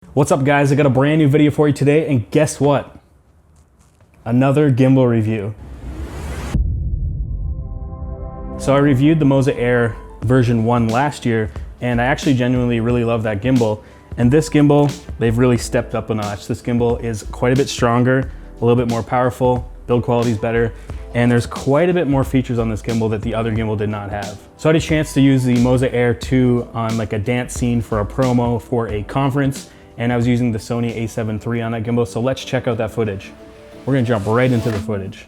What's up guys, I got a brand new video for you today, and guess what? Another gimbal review. So I reviewed the Moza Air version 1 last year, and I actually genuinely really love that gimbal. And this gimbal, they've really stepped up a notch. This gimbal is quite a bit stronger, a little bit more powerful, build quality is better, and there's quite a bit more features on this gimbal that the other gimbal did not have. So I had a chance to use the Moza Air 2 on like a dance scene for a promo for a conference, and I was using the Sony A7 III on that gimbal, so let's check out that footage. We're gonna jump right into the footage.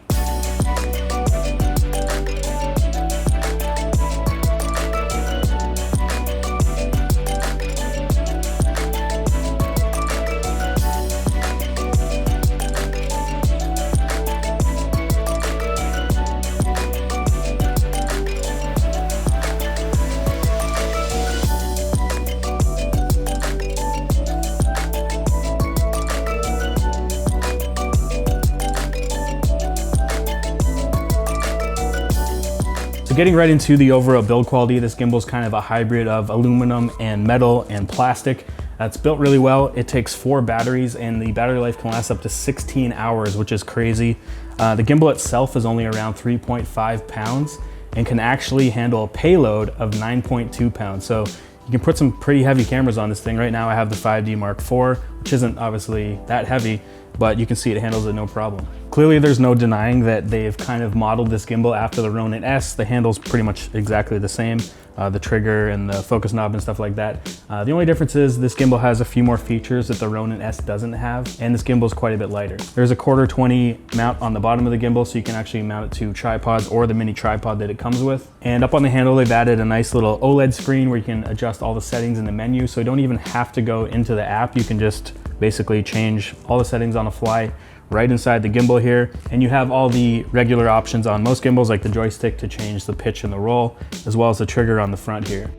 So getting right into the overall build quality, this gimbal is kind of a hybrid of aluminum and metal and plastic. It's built really well. It takes 4 batteries and the battery life can last up to 16 hours, which is crazy. The gimbal itself is only around 3.5 pounds and can actually handle a payload of 9.2 pounds. So you can put some pretty heavy cameras on this thing. Right now I have the 5D Mark IV, which isn't obviously that heavy, but you can see it handles it no problem. Clearly there's no denying that they've kind of modeled this gimbal after the Ronin S. The handle's pretty much exactly the same, the trigger and the focus knob and stuff like that. The only difference is this gimbal has a few more features that the Ronin S doesn't have, and this gimbal is quite a bit lighter. There's a 1/4-20 mount on the bottom of the gimbal, so you can actually mount it to tripods or the mini tripod that it comes with. And up on the handle, they've added a nice little OLED screen where you can adjust all the settings in the menu, so you don't even have to go into the app. You can just basically change all the settings on the fly right inside the gimbal here, and you have all the regular options on most gimbals, like the joystick to change the pitch and the roll, as well as the trigger on the front here.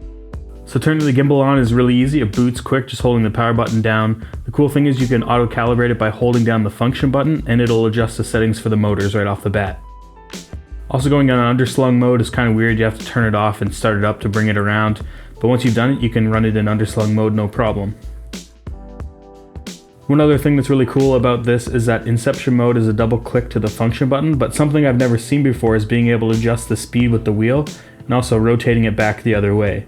So turning the gimbal on is really easy. It boots quick, just holding the power button down. The cool thing is you can auto calibrate it by holding down the function button, and it'll adjust the settings for the motors right off the bat. Also, going on underslung mode is kind of weird. You have to turn it off and start it up to bring it around, but once you've done it, you can run it in underslung mode no problem. One other thing that's really cool about this is that inception mode is a double click to the function button, but something I've never seen before is being able to adjust the speed with the wheel and also rotating it back the other way.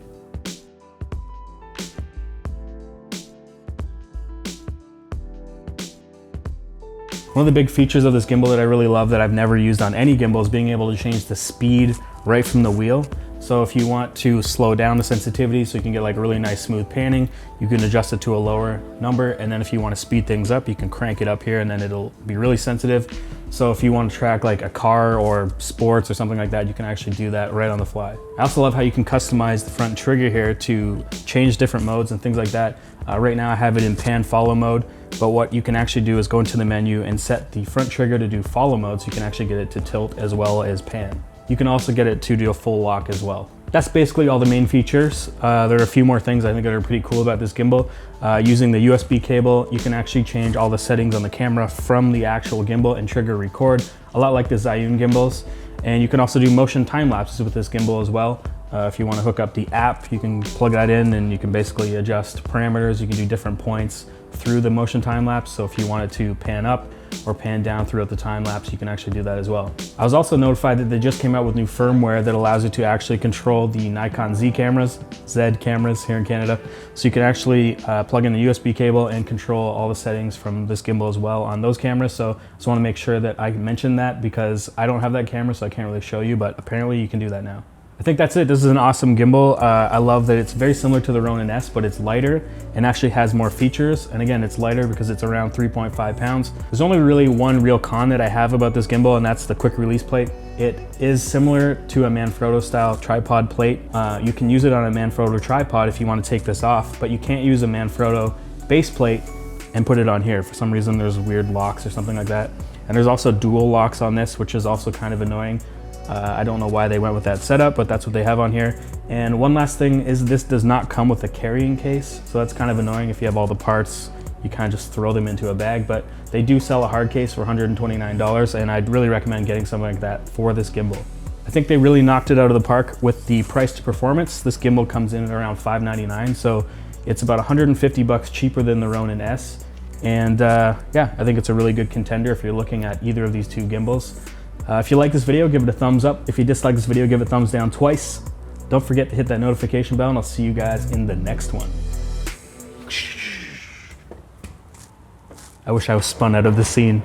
One of the big features of this gimbal that I really love that I've never used on any gimbal is being able to change the speed right from the wheel. So if you want to slow down the sensitivity so you can get like really nice smooth panning, you can adjust it to a lower number. And then if you want to speed things up, you can crank it up here and then it'll be really sensitive. So if you want to track like a car or sports or something like that, you can actually do that right on the fly. I also love how you can customize the front trigger here to change different modes and things like that. Right now I have it in pan follow mode, but what you can actually do is go into the menu and set the front trigger to do follow mode, so you can actually get it to tilt as well as pan. You can also get it to do a full lock as well. That's basically all the main features. There are a few more things I think that are pretty cool about this gimbal. Using the USB cable, you can actually change all the settings on the camera from the actual gimbal and trigger record, a lot like the Zhiyun gimbals. And you can also do motion time lapses with this gimbal as well. If you want to hook up the app, you can plug that in and you can basically adjust parameters. You can do different points through the motion time lapse. So if you wanted to pan up or pan down throughout the time lapse, you can actually do that as well. I was also notified that they just came out with new firmware that allows you to actually control the Nikon Z cameras here in Canada. So you can actually plug in the USB cable and control all the settings from this gimbal as well on those cameras. So I just want to make sure that I mention that because I don't have that camera, so I can't really show you, but apparently you can do that now. I think that's it. This is an awesome gimbal. I love that it's very similar to the Ronin S, but it's lighter and actually has more features. And again, it's lighter because it's around 3.5 pounds. There's only really one real con that I have about this gimbal, and that's the quick release plate. It is similar to a Manfrotto style tripod plate. You can use it on a Manfrotto tripod if you want to take this off, but you can't use a Manfrotto base plate and put it on here. For some reason, there's weird locks or something like that. And there's also dual locks on this, which is also kind of annoying. I don't know why they went with that setup, but that's what they have on here. And one last thing is this does not come with a carrying case. So that's kind of annoying. If you have all the parts, you kind of just throw them into a bag, but they do sell a hard case for $129. And I'd really recommend getting something like that for this gimbal. I think they really knocked it out of the park with the price to performance. This gimbal comes in at around $599. So It's about 150 bucks cheaper than the Ronin S. And yeah, I think it's a really good contender if you're looking at either of these two gimbals. If you like this video, give it a thumbs up. If you dislike this video, give it a thumbs down twice. Don't forget to hit that notification bell, and I'll see you guys in the next one. I wish I was spun out of the scene.